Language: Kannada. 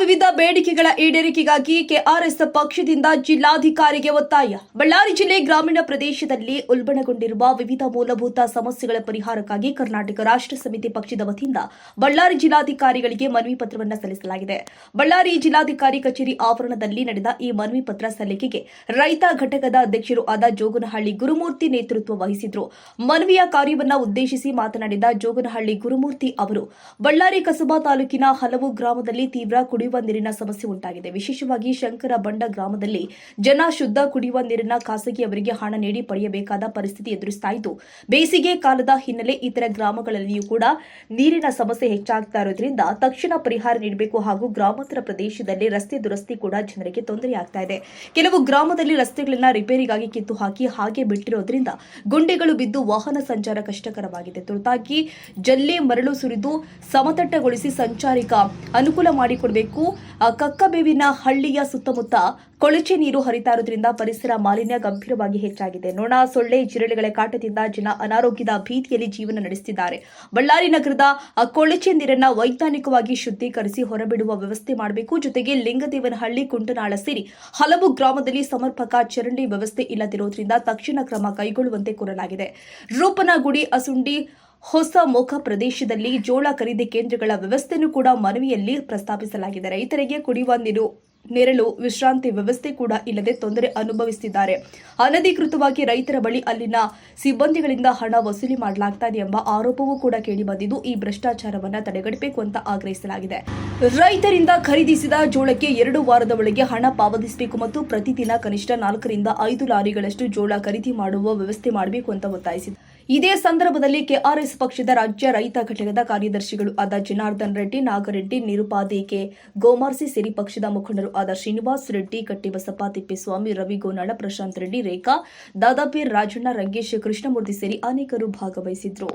ವಿವಿಧ ಬೇಡಿಕೆಗಳ ಈಡೇರಿಕೆಗಾಗಿ ಕೆಆರ್ಎಸ್ ಪಕ್ಷದಿಂದ ಜಿಲ್ಲಾಧಿಕಾರಿಗೆ ಒತ್ತಾಯ. ಬಳ್ಳಾರಿ ಜಿಲ್ಲೆ ಗ್ರಾಮೀಣ ಪ್ರದೇಶದಲ್ಲಿ ಉಲ್ಬಣಗೊಂಡಿರುವ ವಿವಿಧ ಮೂಲಭೂತ ಸಮಸ್ಯೆಗಳ ಪರಿಹಾರಕ್ಕಾಗಿ ಕರ್ನಾಟಕ ರಾಷ್ಟ್ರ ಸಮಿತಿ ಪಕ್ಷದ ವತಿಯಿಂದ ಬಳ್ಳಾರಿ ಜಿಲ್ಲಾಧಿಕಾರಿಗಳಿಗೆ ಮನವಿ ಪತ್ರವನ್ನು ಸಲ್ಲಿಸಲಾಗಿದೆ. ಬಳ್ಳಾರಿ ಜಿಲ್ಲಾಧಿಕಾರಿ ಕಚೇರಿ ಆವರಣದಲ್ಲಿ ನಡೆದ ಈ ಮನವಿ ಪತ್ರ ಸಲ್ಲಿಕೆಗೆ ರೈತ ಘಟಕದ ಅಧ್ಯಕ್ಷರು ಆದ ಜೋಗನಹಳ್ಳಿ ಗುರುಮೂರ್ತಿ ನೇತೃತ್ವ ವಹಿಸಿದ್ರು. ಮನವಿಯ ಕಾರ್ಯವನ್ನು ಉದ್ದೇಶಿಸಿ ಮಾತನಾಡಿದ ಜೋಗನಹಳ್ಳಿ ಗುರುಮೂರ್ತಿ ಅವರು, ಬಳ್ಳಾರಿ ಕಸಬಾ ತಾಲೂಕಿನ ಹಲವು ಗ್ರಾಮದಲ್ಲಿ ತೀವ್ರ ಕುಡಿಯುವ ನೀರಿನ ಸಮಸ್ಯೆ ಉಂಟಾಗಿದೆ. ವಿಶೇಷವಾಗಿ ಶಂಕರ ಬಂಡ ಗ್ರಾಮದಲ್ಲಿ ಜನ ಶುದ್ಧ ಕುಡಿಯುವ ನೀರನ್ನ ಖಾಸಗಿಯವರಿಗೆ ಹಣ ನೀಡಿ ಪಡೆಯಬೇಕಾದ ಪರಿಸ್ಥಿತಿ ಎದುರಿಸ್ತಾ ಇದ್ದು, ಬೇಸಿಗೆ ಕಾಲದ ಹಿನ್ನೆಲೆ ಇತರ ಗ್ರಾಮಗಳಲ್ಲಿಯೂ ಕೂಡ ನೀರಿನ ಸಮಸ್ಯೆ ಹೆಚ್ಚಾಗ್ತಾ ಇರೋದ್ರಿಂದ ತಕ್ಷಣ ಪರಿಹಾರ ನೀಡಬೇಕು ಹಾಗೂ ಗ್ರಾಮಾಂತರ ಪ್ರದೇಶದಲ್ಲಿ ರಸ್ತೆ ದುರಸ್ತಿ ಕೂಡ ಜನರಿಗೆ ತೊಂದರೆಯಾಗ್ತಾ ಇದೆ. ಕೆಲವು ಗ್ರಾಮದಲ್ಲಿ ರಸ್ತೆಗಳನ್ನ ರಿಪೇರಿಗಾಗಿ ಕಿತ್ತು ಹಾಕಿ ಹಾಗೆ ಬಿಟ್ಟಿರೋದ್ರಿಂದ ಗುಂಡಿಗಳು ಬಿದ್ದು ವಾಹನ ಸಂಚಾರ ಕಷ್ಟಕರವಾಗಿದೆ. ತುರ್ತಾಗಿ ಜಲ್ಲಿ ಮರಳು ಸುರಿದು ಸಮತಟ್ಟಗೊಳಿಸಿ ಸಂಚಾರಿಕ ಅನುಕೂಲ ಮಾಡಿಕೊಡಬೇಕು. ಕಕ್ಕಬೇವಿನ ಹಳ್ಳಿಯ ಸುತ್ತಮುತ್ತ ಕೊಳಚೆ ನೀರು ಹರಿತಾ ಇರೋದ್ರಿಂದ ಪರಿಸರ ಮಾಲಿನ್ಯ ಗಂಭೀರವಾಗಿ ಹೆಚ್ಚಾಗಿದೆ. ನೊಣ, ಸೊಳ್ಳೆ, ಜಿರಳೆಗಳ ಕಾಟದಿಂದ ಜನ ಅನಾರೋಗ್ಯದ ಭೀತಿಯಲ್ಲಿ ಜೀವನ ನಡೆಸುತ್ತಿದ್ದಾರೆ. ಬಳ್ಳಾರಿ ನಗರದ ಕೊಳಚೆ ನೀರನ್ನು ವೈಜ್ಞಾನಿಕವಾಗಿ ಶುದ್ಧೀಕರಿಸಿ ಹೊರಬಿಡುವ ವ್ಯವಸ್ಥೆ ಮಾಡಬೇಕು. ಜೊತೆಗೆ ಲಿಂಗದೇವನಹಳ್ಳಿ, ಕುಂಟನಾಳ ಸೇರಿ ಹಲವು ಗ್ರಾಮದಲ್ಲಿ ಸಮರ್ಪಕ ಚರಂಡಿ ವ್ಯವಸ್ಥೆ ಇಲ್ಲದಿರುವುದರಿಂದ ತಕ್ಷಣ ಕ್ರಮ ಕೈಗೊಳ್ಳುವಂತೆ ಕೋರಲಾಗಿದೆ. ರೂಪನಗುಡಿ, ಅಸುಂಡಿ, ಹೊಸ ಮುಖ ಪ್ರದೇಶದಲ್ಲಿ ಜೋಳ ಖರೀದಿ ಕೇಂದ್ರಗಳ ವ್ಯವಸ್ಥೆಯನ್ನು ಕೂಡ ಮನವಿಯಲ್ಲಿ ಪ್ರಸ್ತಾಪಿಸಲಾಗಿದೆ. ರೈತರಿಗೆ ಕುಡಿಯುವ ನೀರು, ನೆರಳು, ವಿಶ್ರಾಂತಿ ವ್ಯವಸ್ಥೆ ಕೂಡ ಇಲ್ಲದೆ ತೊಂದರೆ ಅನುಭವಿಸುತ್ತಿದ್ದಾರೆ. ಅನಧಿಕೃತವಾಗಿ ರೈತರ ಬಳಿ ಅಲ್ಲಿನ ಸಿಬ್ಬಂದಿಗಳಿಂದ ಹಣ ವಸೂಲಿ ಮಾಡಲಾಗ್ತಾ ಇದೆ ಎಂಬ ಆರೋಪವೂ ಕೂಡ ಕೇಳಿಬಂದಿದ್ದು, ಈ ಭ್ರಷ್ಟಾಚಾರವನ್ನು ತಡೆಗಟ್ಟಬೇಕು ಅಂತ ಆಗ್ರಹಿಸಲಾಗಿದೆ. ರೈತರಿಂದ ಖರೀದಿಸಿದ ಜೋಳಕ್ಕೆ 2 ವಾರದ ಒಳಗೆ ಹಣ ಪಾವತಿಸಬೇಕು ಮತ್ತು ಪ್ರತಿದಿನ ಕನಿಷ್ಠ 4 ರಿಂದ 5 ಲಾರಿಗಳಷ್ಟು ಜೋಳ ಖರೀದಿ ಮಾಡುವ ವ್ಯವಸ್ಥೆ ಮಾಡಬೇಕು ಅಂತ ಒತ್ತಾಯಿಸಿದೆ. ಇದೇ ಸಂದರ್ಭದಲ್ಲಿ ಕೆಆರ್ಎಸ್ ಪಕ್ಷದ ರಾಜ್ಯ ರೈತ ಘಟಕದ ಕಾರ್ಯದರ್ಶಿಗಳು ಆದ ಜನಾರ್ದನ್ ರೆಡ್ಡಿ, ನಾಗರೆಡ್ಡಿ, ನಿರುಪಾದಿ, ಗೋಮಾರ್ಸಿ ಸೇರಿ ಪಕ್ಷದ ಮುಖಂಡರು ಆದ ಶ್ರೀನಿವಾಸ್ ರೆಡ್ಡಿ, ಕಟ್ಟಿಬಸಪ್ಪ, ತಿಪ್ಪೇಸ್ವಾಮಿ, ರವಿ ಗೋನಾಳ, ಪ್ರಶಾಂತ್ ರೆಡ್ಡಿ, ರೇಖಾ, ದಾದಾಪೀರ್, ರಾಜಣ್ಣ, ರಂಗೇಶ್, ಕೃಷ್ಣಮೂರ್ತಿ ಸೇರಿ ಅನೇಕರು ಭಾಗವಹಿಸಿದ್ರು.